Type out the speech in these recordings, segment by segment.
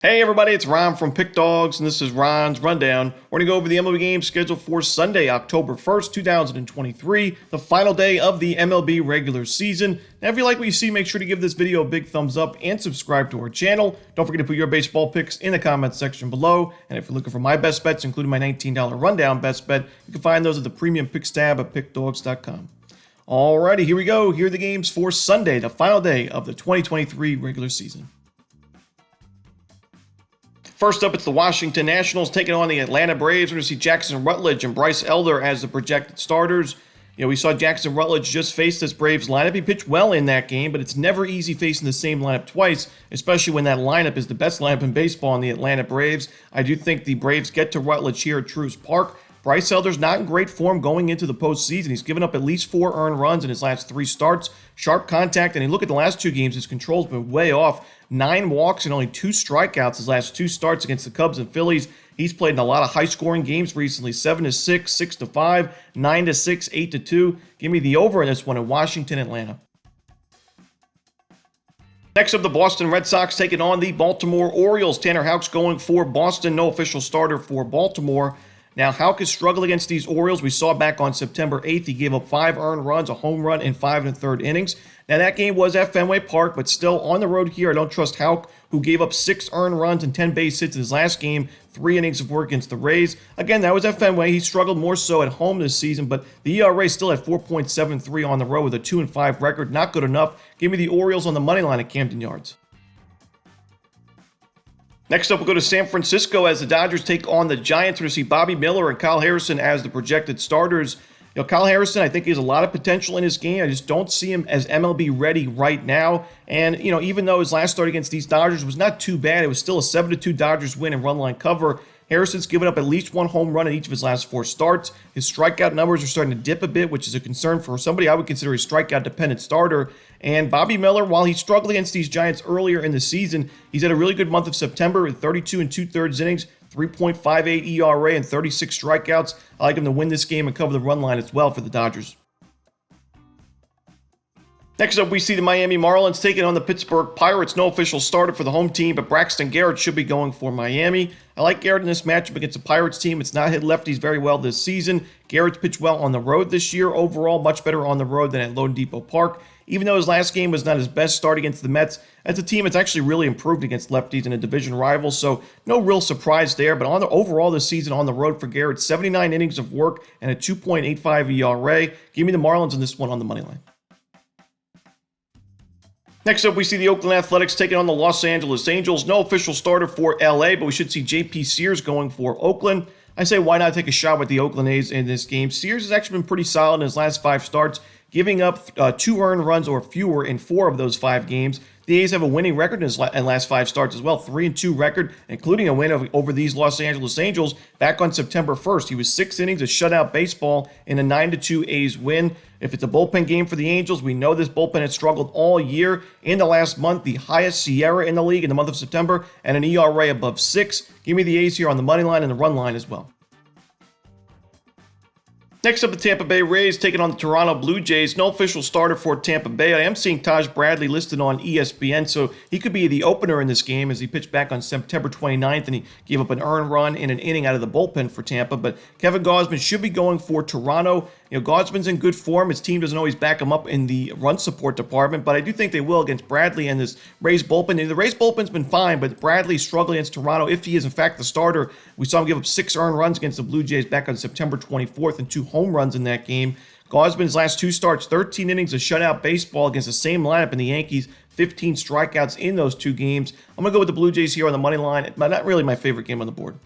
Hey everybody, it's Ron from Pick Dawgz, and this is Ron's Rundown. We're going to go over the MLB games scheduled for Sunday, October 1st, 2023, the final day of the MLB regular season. Now, if you like what you see, make sure to give this video a big thumbs up and subscribe to our channel. Don't forget to put your baseball picks in the comments section below. And if you're looking for my best bets, including my $19 rundown best bet, you can find those at the premium picks tab at pickdawgz.com. Alrighty, here we go. Here are the games for Sunday, the final day of the 2023 regular season. First up, it's the Washington Nationals taking on the Atlanta Braves. We're going to see Jackson Rutledge and Bryce Elder as the projected starters. We saw Jackson Rutledge just face this Braves lineup. He pitched well in that game, but it's never easy facing the same lineup twice, especially when that lineup is the best lineup in baseball in the Atlanta Braves. I do think the Braves get to Rutledge here at Truist Park. Bryce Elder's not in great form going into the postseason. He's given up at least 4 earned runs in his last 3 starts. Sharp contact, and you look at the last 2 games, his control's been way off. 9 walks and only 2 strikeouts his last 2 starts against the Cubs and Phillies. He's played in a lot of high-scoring games recently, 7-6, 6-5, 9-6, 8-2. Give me the over in this one in Washington, Atlanta. Next up, the Boston Red Sox taking on the Baltimore Orioles. Tanner Houck's going for Boston, no official starter for Baltimore. Now, Houck has struggled against these Orioles. We saw back on September 8th, he gave up 5 earned runs, a home run in 5 1/3 innings. Now, that game was at Fenway Park, but still on the road here, I don't trust Houck, who gave up 6 earned runs and 10 base hits in his last game, 3 innings of work against the Rays. Again, that was at Fenway. He struggled more so at home this season, but the ERA still at 4.73 on the road with a 2-5 record. Not good enough. Give me the Orioles on the money line at Camden Yards. Next up, we'll go to San Francisco as the Dodgers take on the Giants. We're going to see Bobby Miller and Kyle Harrison as the projected starters. Kyle Harrison, I think he has a lot of potential in his game. I just don't see him as MLB ready right now. And, even though his last start against these Dodgers was not too bad, it was still a 7-2 Dodgers win and run line cover. Harrison's given up at least 1 home run in each of his last 4 starts. His strikeout numbers are starting to dip a bit, which is a concern for somebody I would consider a strikeout-dependent starter. And Bobby Miller, while he struggled against these Giants earlier in the season, he's had a really good month of September with 32 2/3 innings, 3.58 ERA, and 36 strikeouts. I like him to win this game and cover the run line as well for the Dodgers. Next up, we see the Miami Marlins taking on the Pittsburgh Pirates. No official starter for the home team, but Braxton Garrett should be going for Miami. I like Garrett in this matchup against the Pirates team. It's not hit lefties very well this season. Garrett's pitched well on the road this year. Overall, much better on the road than at Lone Depot Park. Even though his last game was not his best start against the Mets, as a team, it's actually really improved against lefties in a division rival, so no real surprise there. But overall this season on the road for Garrett, 79 innings of work and a 2.85 ERA. Give me the Marlins in this one on the money line. Next up, we see the Oakland Athletics taking on the Los Angeles Angels. No official starter for LA, but we should see J.P. Sears going for Oakland. I say why not take a shot with the Oakland A's in this game. Sears has actually been pretty solid in his last 5 starts, giving up 2 earned runs or fewer in 4 of those 5 games. The A's have a winning record in his last 5 starts as well, 3-2 record, including a win over these Los Angeles Angels back on September 1st. He was 6 innings of shutout baseball in a 9-2 A's win. If it's a bullpen game for the Angels, we know this bullpen has struggled all year. In the last month, the highest SIERA in the league in the month of September, and an ERA above 6. Give me the A's here on the money line and the run line as well. Next up, the Tampa Bay Rays taking on the Toronto Blue Jays. No official starter for Tampa Bay. I am seeing Taj Bradley listed on ESPN, so he could be the opener in this game as he pitched back on September 29th, and he gave up an earned run in an inning out of the bullpen for Tampa. But Kevin Gausman should be going for Toronto. Gausman's in good form. His team doesn't always back him up in the run support department, but I do think they will against Bradley and this Rays bullpen. The Rays bullpen's been fine, but Bradley's struggling against Toronto. If he is, in fact, the starter, we saw him give up 6 earned runs against the Blue Jays back on September 24th and 2 home runs in that game. Gausman's last 2 starts, 13 innings of shutout baseball against the same lineup in the Yankees, 15 strikeouts in those 2 games. I'm going to go with the Blue Jays here on the money line. Not really my favorite game on the board.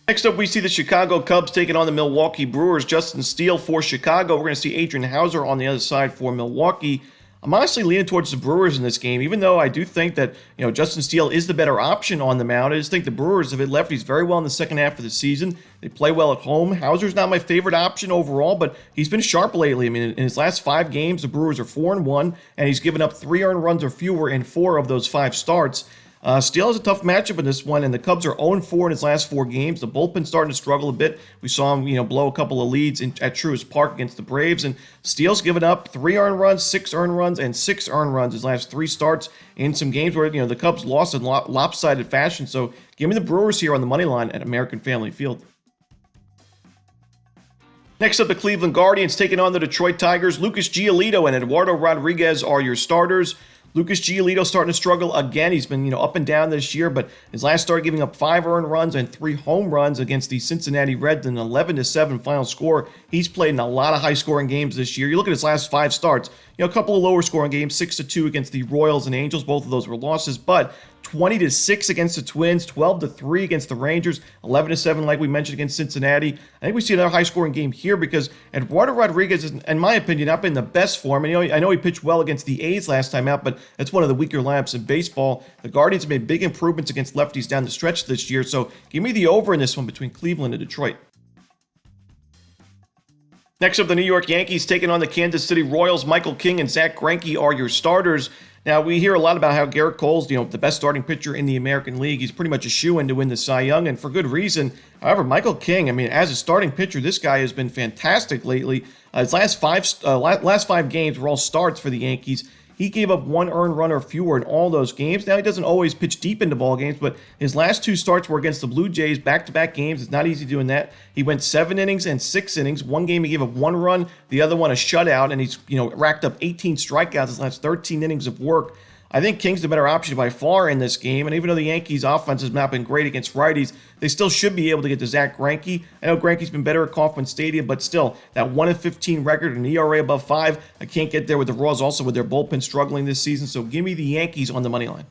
Next up, we see the Chicago Cubs taking on the Milwaukee Brewers. Justin Steele for Chicago. We're going to see Adrian Hauser on the other side for Milwaukee. I'm honestly leaning towards the Brewers in this game, even though I do think that Justin Steele is the better option on the mound. I just think the Brewers have hit lefties very well in the second half of the season. They play well at home. Hauser's not my favorite option overall, but he's been sharp lately. I mean, in his last 5 games, the Brewers are 4-1, and he's given up 3 earned runs or fewer in 4 of those 5 starts. Steele has a tough matchup in this one, and the Cubs are 0-4 in his last 4 games. The bullpen's starting to struggle a bit. We saw him, blow a couple of leads at Truist Park against the Braves, and Steele's given up 3 earned runs, 6 earned runs, and 6 earned runs his last 3 starts in some games where the Cubs lost in lopsided fashion. So give me the Brewers here on the money line at American Family Field. Next up, the Cleveland Guardians taking on the Detroit Tigers. Lucas Giolito and Eduardo Rodriguez are your starters. Lucas Giolito starting to struggle again. He's been, up and down this year, but his last start giving up 5 earned runs and 3 home runs against the Cincinnati Reds in an 11-7 final score. He's played in a lot of high-scoring games this year. You look at his last 5 starts, a couple of lower-scoring games, 6-2 against the Royals and Angels. Both of those were losses, but 20-6 against the Twins, 12-3 against the Rangers, 11-7 like we mentioned against Cincinnati. I think we see another high-scoring game here because Eduardo Rodriguez is, in my opinion, not been in the best form. And, I know he pitched well against the A's last time out, but that's one of the weaker lineups in baseball. The Guardians have made big improvements against lefties down the stretch this year, so give me the over in this one between Cleveland and Detroit. Next up, the New York Yankees taking on the Kansas City Royals. Michael King and Zach Greinke are your starters. Now, we hear a lot about how Garrett Cole's, the best starting pitcher in the American League. He's pretty much a shoo-in to win the Cy Young, and for good reason. However, Michael King, as a starting pitcher, this guy has been fantastic lately. His last 5 games were all starts for the Yankees. He gave up 1 earned run or fewer in all those games. Now, he doesn't always pitch deep into ball games, but his last 2 starts were against the Blue Jays, back-to-back games. It's not easy doing that. He went 7 innings and 6 innings. One game he gave up 1 run, the other one a shutout, and he's racked up 18 strikeouts his last 13 innings of work. I think King's the better option by far in this game, and even though the Yankees' offense has not been great against righties, they still should be able to get to Zach Greinke. I know Greinke's been better at Kauffman Stadium, but still, that 1-15 record, an ERA above 5, I can't get there with the Royals also with their bullpen struggling this season, so give me the Yankees on the money line.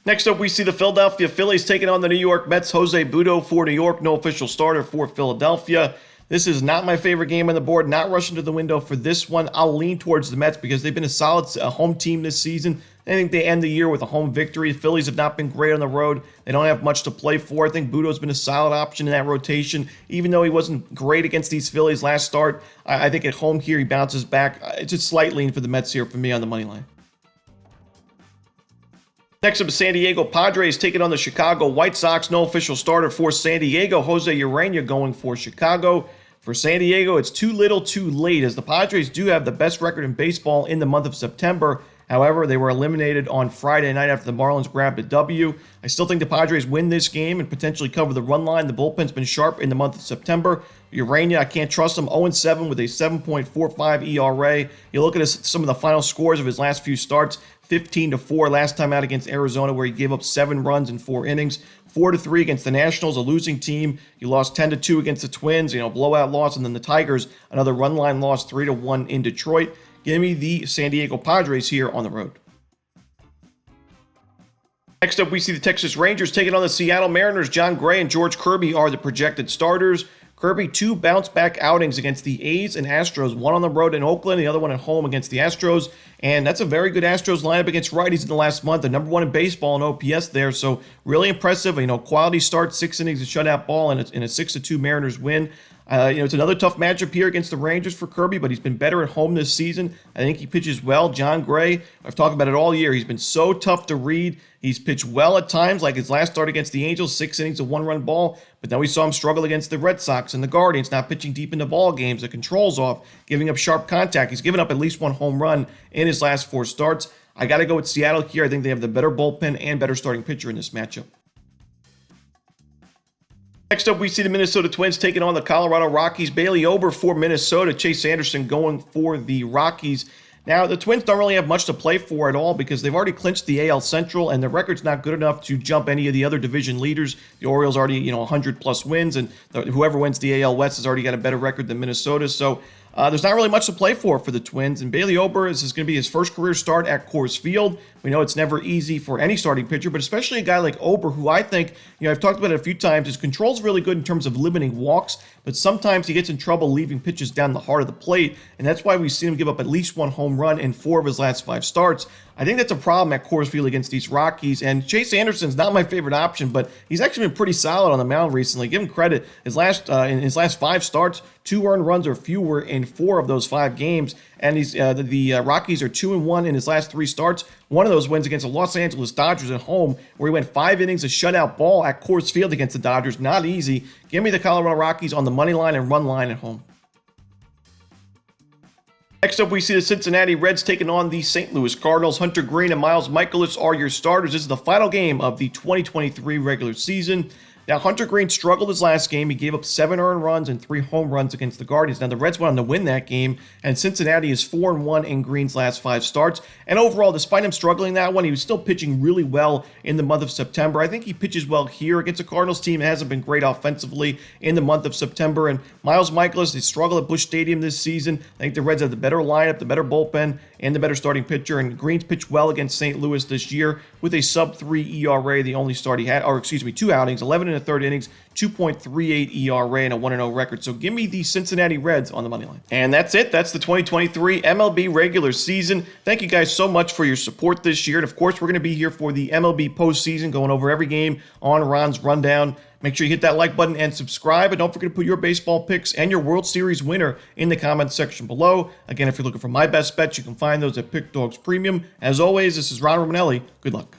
Next up, we see the Philadelphia Phillies taking on the New York Mets. Jose Butto for New York, no official starter for Philadelphia. This is not my favorite game on the board. Not rushing to the window for this one. I'll lean towards the Mets because they've been a solid home team this season. I think they end the year with a home victory. The Phillies have not been great on the road. They don't have much to play for. I think Butto's been a solid option in that rotation. Even though he wasn't great against these Phillies last start, I think at home here he bounces back. It's a slight lean for the Mets here for me on the money line. Next up, San Diego Padres taking on the Chicago White Sox. No official starter for San Diego. Jose Urena going for Chicago. For San Diego, it's too little too late, as the Padres do have the best record in baseball in the month of September. However, they were eliminated on Friday night after the Marlins grabbed a W. I still think the Padres win this game and potentially cover the run line. The bullpen's been sharp in the month of September. Urena, I can't trust him. 0-7 with a 7.45 ERA. You look at some of the final scores of his last few starts. 15-4 last time out against Arizona, where he gave up 7 runs in 4 innings. 4-3 against the Nationals, a losing team. You lost 10-2 against the Twins, blowout loss, and then the Tigers, another run line loss, 3-1 in Detroit. Give me the San Diego Padres here on the road. Next up, we see the Texas Rangers taking on the Seattle Mariners. John Gray and George Kirby are the projected starters. Kirby, 2 bounce-back outings against the A's and Astros, one on the road in Oakland, the other one at home against the Astros, and that's a very good Astros lineup against righties in the last month. They're number 1 in baseball in OPS there, so really impressive. Quality start, 6 innings of shutout ball, and in a 6-2 Mariners win. It's another tough matchup here against the Rangers for Kirby, but he's been better at home this season. I think he pitches well. John Gray, I've talked about it all year. He's been so tough to read. He's pitched well at times, like his last start against the Angels, 6 innings of 1-run ball. But then we saw him struggle against the Red Sox and the Guardians, not pitching deep into ball games. The control's off, giving up sharp contact. He's given up at least 1 home run in his last 4 starts. I got to go with Seattle here. I think they have the better bullpen and better starting pitcher in this matchup. Next up, we see the Minnesota Twins taking on the Colorado Rockies. Bailey Ober for Minnesota. Chase Anderson going for the Rockies. Now, the Twins don't really have much to play for at all because they've already clinched the AL Central, and their record's not good enough to jump any of the other division leaders. The Orioles already, 100-plus wins, and whoever wins the AL West has already got a better record than Minnesota. So there's not really much to play for the Twins, and Bailey Ober is going to be his first career start at Coors Field. We know it's never easy for any starting pitcher, but especially a guy like Ober, who I think, I've talked about it a few times, his control's really good in terms of limiting walks, but sometimes he gets in trouble leaving pitches down the heart of the plate, and that's why we've seen him give up at least 1 home run in 4 of his last 5 starts. I think that's a problem at Coors Field against these Rockies, and Chase Anderson's not my favorite option, but he's actually been pretty solid on the mound recently. Give him credit. In his last 5 starts, 2 earned runs or fewer in 4 of those 5 games. And the Rockies are 2-1 in his last 3 starts. One of those wins against the Los Angeles Dodgers at home, where he went 5 innings of shutout ball at Coors Field against the Dodgers. Not easy. Give me the Colorado Rockies on the money line and run line at home. Next up, we see the Cincinnati Reds taking on the St. Louis Cardinals. Hunter Green and Miles Mikolas are your starters. This is the final game of the 2023 regular season. Now, Hunter Green struggled his last game. He gave up 7 earned runs and 3 home runs against the Guardians. Now, the Reds went on to win that game, and Cincinnati is 4-1 in Green's last 5 starts. And overall, despite him struggling that one, he was still pitching really well in the month of September. I think he pitches well here against a Cardinals team that hasn't been great offensively in the month of September. And Miles Mikolas, they struggled at Busch Stadium this season. I think the Reds have the better lineup, the better bullpen, and the better starting pitcher. And Green's pitched well against St. Louis this year with a sub-3 ERA. The only start he had, 2 outings, 11 in the third innings, 2.38 ERA, and a 1-0 record. So give me the Cincinnati Reds on the money line. And that's it. That's the 2023 MLB regular season. Thank you guys so much for your support this year. And of course, we're going to be here for the MLB postseason, going over every game on Ron's Rundown. Make sure you hit that like button and subscribe. And don't forget to put your baseball picks and your World Series winner in the comments section below. Again, if you're looking for my best bets, you can find those at Pick Dawgz Premium. As always, this is Ron Romanelli. Good luck.